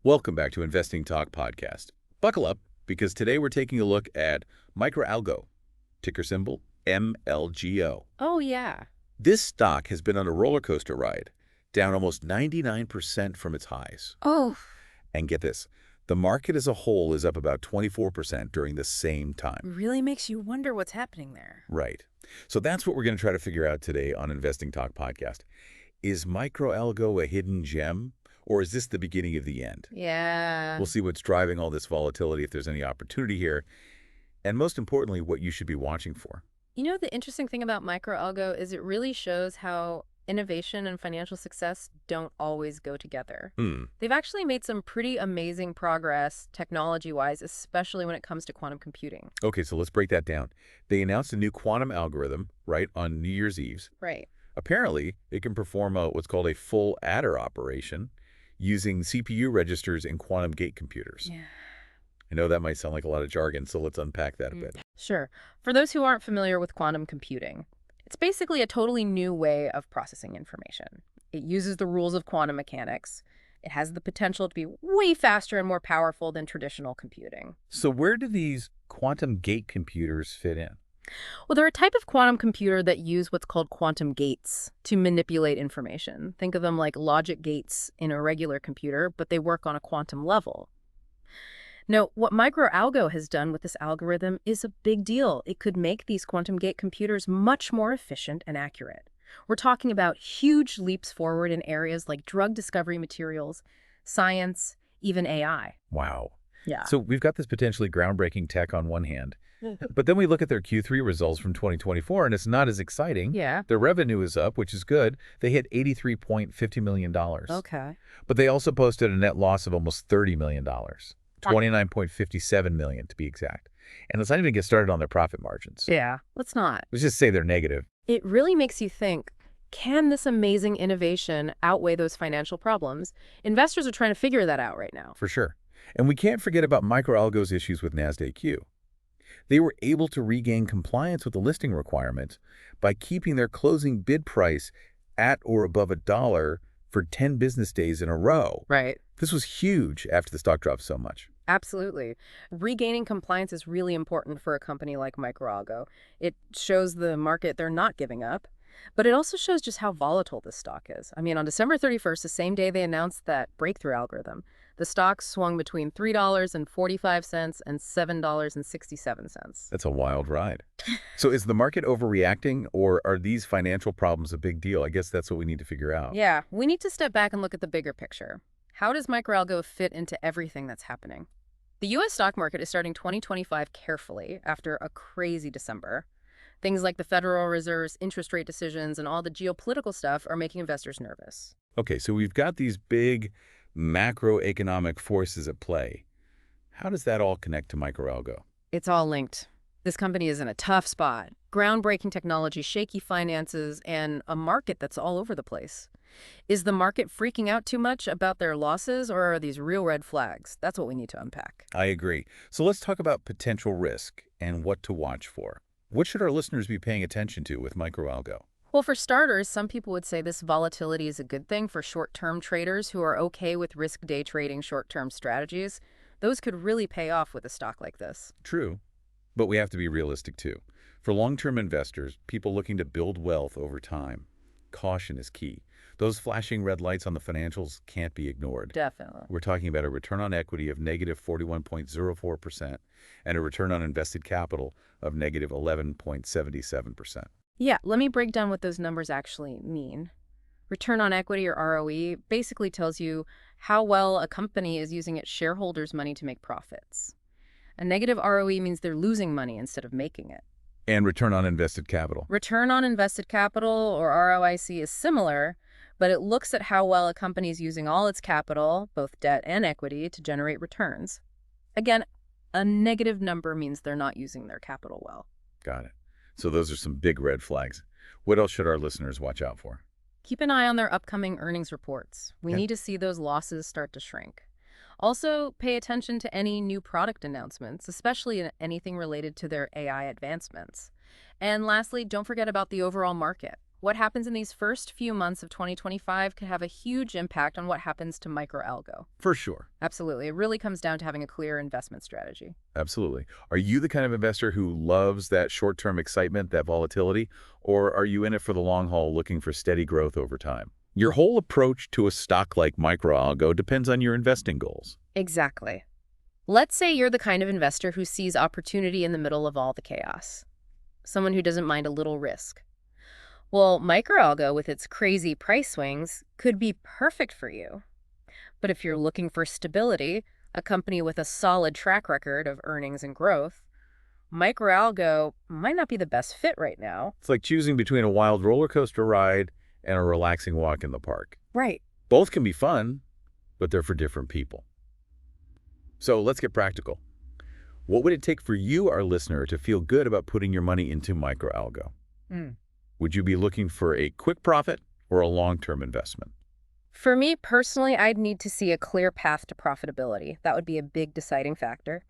Welcome back to Investing Talk Podcast. Buckle up, because today we're taking a look at MicroAlgo, ticker symbol MLGO. Oh, yeah. This stock has been on a roller coaster ride, down almost 99% from its highs. Oh, And get this, the market as a whole is up about 24% during the same time. really makes you wonder what's happening there. Right. So that's what we're going to try to figure out today on Investing Talk Podcast. Is MicroAlgo a hidden gem, or is this the beginning of the end? Yeah. We'll see what's driving all this volatility, if there's any opportunity here, and most importantly, what you should be watching for. You know, the interesting thing about MicroAlgo is it really shows how innovation and financial success don't always go together. They've actually made some pretty amazing progress technology-wise, especially when it comes to quantum computing. Okay, so let's break that down. They announced a new quantum algorithm, right, on New Year's Eve. Right. Apparently, it can perform what's called a full adder operation using CPU registers in quantum gate computers. Yeah. I know that might sound like a lot of jargon, so let's unpack that a bit. Sure. For those who aren't familiar with quantum computing, it's basically a totally new way of processing information. It uses the rules of quantum mechanics. It has the potential to be way faster and more powerful than traditional computing. So where do these quantum gate computers fit in? Well, they're a type of quantum computer that use what's called quantum gates to manipulate information. Think of them like logic gates in a regular computer, but they work on a quantum level. Now, what MicroAlgo has done with this algorithm is a big deal. It could make these quantum gate computers much more efficient and accurate. We're talking about huge leaps forward in areas like drug discovery materials, science, even AI. Wow. Yeah. So we've got this potentially groundbreaking tech on one hand, but then we look at their Q3 results from 2024, and it's not as exciting. Yeah. Their revenue is up, which is good. They hit $83.50 million. Okay. But they also posted a net loss of almost $30 million, $29.57 million to be exact. And let's not even get started on their profit margins. Yeah. Let's not. Let's just say they're negative. It really makes you think, can this amazing innovation outweigh those financial problems? Investors are trying to figure that out right now. For sure. And we can't forget about MicroAlgo's issues with Nasdaq Q. They were able to regain compliance with the listing requirements by keeping their closing bid price at or above $1 for 10 business days in a row. Right. This was huge after the stock dropped so much. Absolutely. Regaining compliance is really important for a company like MicroAlgo. It shows the market they're not giving up, but it also shows just how volatile this stock is. I mean, on December 31st, the same day they announced that breakthrough algorithm, the stock swung between $3.45 and $7.67. That's a wild ride. So is the market overreacting, or are these financial problems a big deal? I guess that's what we need to figure out. Yeah, we need to step back and look at the bigger picture. How does MicroAlgo fit into everything that's happening? The U.S. stock market is starting 2025 carefully after a crazy December. Things like the Federal Reserve's interest rate decisions and all the geopolitical stuff are making investors nervous. Okay, so we've got these big macroeconomic forces at play. How does that all connect to MicroAlgo? It's all linked. This company is in a tough spot. Groundbreaking technology, shaky finances, and a market that's all over the place. Is the market freaking out too much about their losses, or are these real red flags? That's what we need to unpack. I agree. So let's talk about potential risk and what to watch for. What should our listeners be paying attention to with MicroAlgo? Well, for starters, some people would say this volatility is a good thing for short-term traders who are okay with risk day trading short-term strategies. Those could really pay off with a stock like this. True, but we have to be realistic too. For long-term investors, people looking to build wealth over time, caution is key. Those flashing red lights on the financials can't be ignored. Definitely. We're talking about a return on equity of negative 41.04% and a return on invested capital of negative 11.77%. Yeah, let me break down what those numbers actually mean. Return on equity, or ROE, basically tells you how well a company is using its shareholders' money to make profits. A negative ROE means they're losing money instead of making it. And return on invested capital. Return on invested capital, or ROIC, is similar, but it looks at how well a company is using all its capital, both debt and equity, to generate returns. Again, a negative number means they're not using their capital well. Got it. So those are some big red flags. What else should our listeners watch out for? Keep an eye on their upcoming earnings reports. We Okay. need to see those losses start to shrink. Also, pay attention to any new product announcements, especially anything related to their AI advancements. And lastly, don't forget about the overall market. What happens in these first few months of 2025 could have a huge impact on what happens to MicroAlgo. For sure. Absolutely. It really comes down to having a clear investment strategy. Absolutely. Are you the kind of investor who loves that short-term excitement, that volatility, or are you in it for the long haul looking for steady growth over time? Your whole approach to a stock like MicroAlgo depends on your investing goals. Exactly. Let's say you're the kind of investor who sees opportunity in the middle of all the chaos. Someone who doesn't mind a little risk. Well, MicroAlgo, with its crazy price swings, could be perfect for you. But if you're looking for stability, a company with a solid track record of earnings and growth, MicroAlgo might not be the best fit right now. It's like choosing between a wild roller coaster ride and a relaxing walk in the park. Right. Both can be fun, but they're for different people. So let's get practical. What would it take for you, our listener, to feel good about putting your money into MicroAlgo? Would you be looking for a quick profit or a long-term investment? For me personally, I'd need to see a clear path to profitability. That would be a big deciding factor.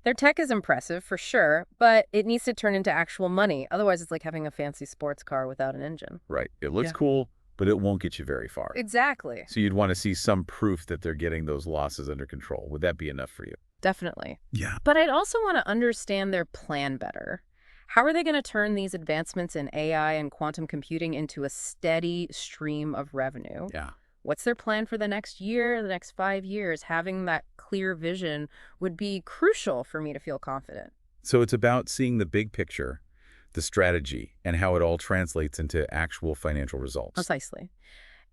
Their tech is impressive, for sure, but it needs to turn into actual money. Otherwise, it's like having a fancy sports car without an engine. Right. It looks Yeah. cool, but it won't get you very far. Exactly. So you'd want to see some proof that they're getting those losses under control. Would that be enough for you? Definitely. Yeah. But I'd also want to understand their plan better. How are they going to turn these advancements in AI and quantum computing into a steady stream of revenue? Yeah. What's their plan for the next year, the next 5 years? Having that clear vision would be crucial for me to feel confident. So it's about seeing the big picture, the strategy, and how it all translates into actual financial results. Precisely.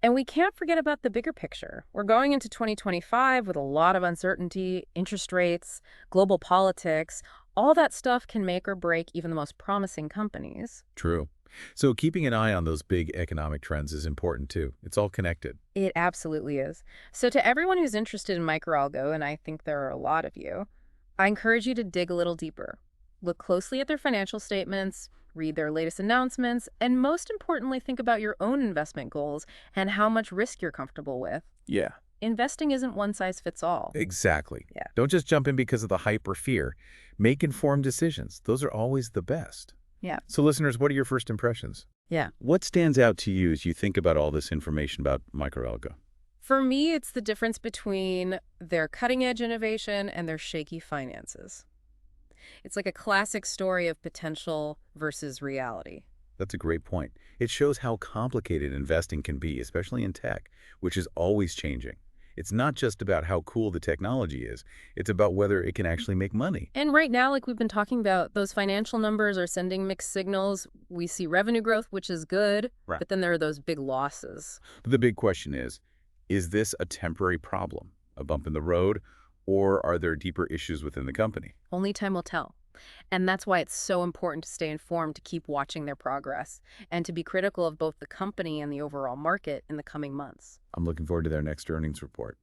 And we can't forget about the bigger picture. We're going into 2025 with a lot of uncertainty, interest rates, global politics. All that stuff can make or break even the most promising companies. True. So keeping an eye on those big economic trends is important too. It's all connected. It absolutely is. So to everyone who's interested in MicroAlgo, and I think there are a lot of you, I encourage you to dig a little deeper. Look closely at their financial statements, read their latest announcements, and most importantly, think about your own investment goals and how much risk you're comfortable with. Yeah. Investing isn't one size fits all. Exactly. Yeah. Don't just jump in because of the hype or fear. Make informed decisions. Those are always the best. Yeah. So listeners, what are your first impressions? Yeah. What stands out to you as you think about all this information about MicroAlgo? For me, it's the difference between their cutting-edge innovation and their shaky finances. It's like a classic story of potential versus reality. That's a great point. It shows how complicated investing can be, especially in tech, which is always changing. It's not just about how cool the technology is. It's about whether it can actually make money. And right now, like we've been talking about, those financial numbers are sending mixed signals. We see revenue growth, which is good, Right. but then there are those big losses. But the big question is this a temporary problem, a bump in the road, or are there deeper issues within the company? Only time will tell. And that's why it's so important to stay informed, to keep watching their progress, and to be critical of both the company and the overall market in the coming months. I'm looking forward to their next earnings report.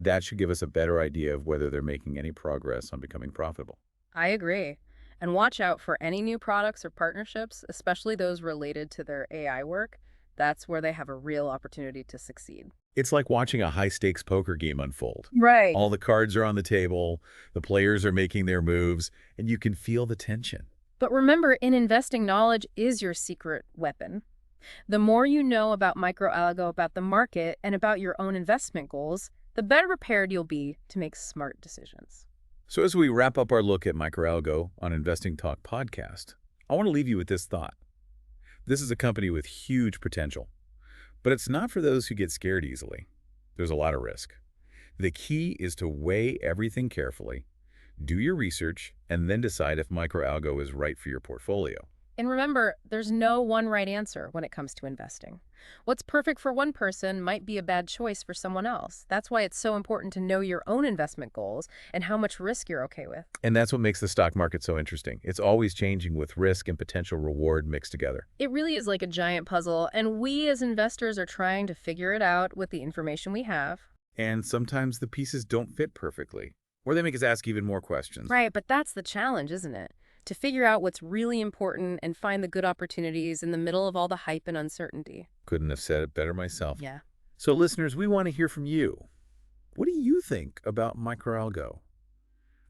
That should give us a better idea of whether they're making any progress on becoming profitable. I agree. And watch out for any new products or partnerships, especially those related to their AI work. That's where they have a real opportunity to succeed. It's like watching a high-stakes poker game unfold. Right. All the cards are on the table, the players are making their moves, and you can feel the tension. But remember, in investing, knowledge is your secret weapon. The more you know about MicroAlgo, about the market, and about your own investment goals, the better prepared you'll be to make smart decisions. So as we wrap up our look at MicroAlgo on Investing Talk podcast, I want to leave you with this thought. This is a company with huge potential, but it's not for those who get scared easily. There's a lot of risk. The key is to weigh everything carefully, do your research, and then decide if MicroAlgo is right for your portfolio. And remember, there's no one right answer when it comes to investing. What's perfect for one person might be a bad choice for someone else. That's why it's so important to know your own investment goals and how much risk you're okay with. And that's what makes the stock market so interesting. It's always changing with risk and potential reward mixed together. It really is like a giant puzzle, and we as investors are trying to figure it out with the information we have. And sometimes the pieces don't fit perfectly, or they make us ask even more questions. Right, but that's the challenge, isn't it? To figure out what's really important and find the good opportunities in the middle of all the hype and uncertainty. Couldn't have said it better myself. Yeah. So listeners, we want to hear from you. What do you think about MicroAlgo?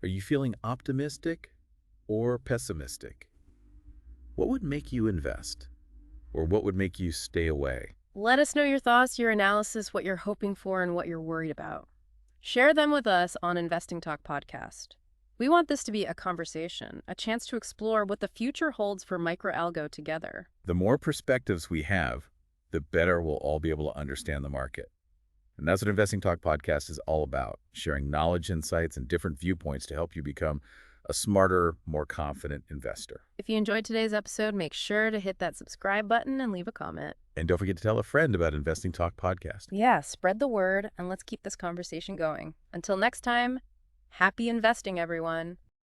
Are you feeling optimistic or pessimistic? What would make you invest? Or what would make you stay away? Let us know your thoughts, your analysis, what you're hoping for, and what you're worried about. Share them with us on Investing Talk Podcast. We want this to be a conversation, a chance to explore what the future holds for MicroAlgo together. The more perspectives we have, the better we'll all be able to understand the market. And that's what Investing Talk Podcast is all about, sharing knowledge, insights, and different viewpoints to help you become a smarter, more confident investor. If you enjoyed today's episode, make sure to hit that subscribe button and leave a comment. And don't forget to tell a friend about Investing Talk Podcast. Yeah, spread the word, and let's keep this conversation going. Until next time, happy investing, everyone.